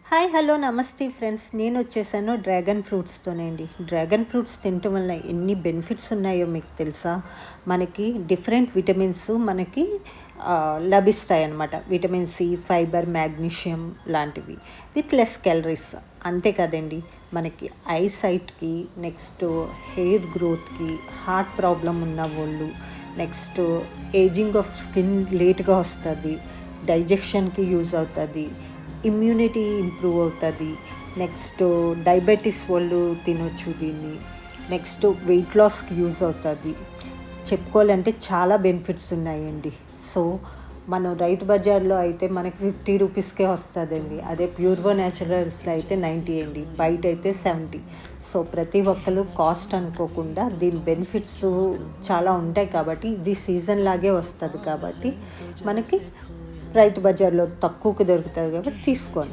Hi hello నమస్తే friends, నేను వచ్చేసాను డ్రాగన్ ఫ్రూట్స్తోనండి. డ్రాగన్ ఫ్రూట్స్ తినటం వల్ల ఎన్ని బెనిఫిట్స్ ఉన్నాయో మీకు తెలుసా? మనకి డిఫరెంట్ విటమిన్స్ మనకి లభిస్తాయి అన్నమాట. విటమిన్ సి, ఫైబర్, మ్యాగ్నీషియం లాంటివి విత్ లెస్ క్యాలరీస్. అంతే కదండి, మనకి ఐ సైట్కి, నెక్స్ట్ హెయిర్ గ్రోత్కి, హార్ట్ ప్రాబ్లం ఉన్న వాళ్ళు, నెక్స్ట్ ఏజింగ్ ఆఫ్ స్కిన్ లేట్గా వస్తుంది, డైజెషన్కి యూజ్ అవుతుంది, ఇమ్యూనిటీ ఇంప్రూవ్ అవుతుంది. నెక్స్ట్ డయాబెటీస్ వాళ్ళు తినొచ్చు దీన్ని. నెక్స్ట్ వెయిట్ లాస్కి యూజ్ అవుతుంది. చెప్పుకోవాలంటే చాలా బెనిఫిట్స్ ఉన్నాయండి. సో మనం రైతు బజార్లో అయితే మనకి 50 రూపీస్కే వస్తుందండి. అదే ప్యూర్వో న్యాచురల్స్లో అయితే 90 అండి, బయట అయితే 70. సో ప్రతి ఒక్కరు కాస్ట్ అనుకోకుండా దీని బెనిఫిట్స్ చాలా ఉంటాయి కాబట్టి, ఇది సీజన్ లాగే వస్తుంది కాబట్టి మనకి రైతు బజార్లో తక్కువకు దొరుకుతుంది కాబట్టి తీసుకోండి.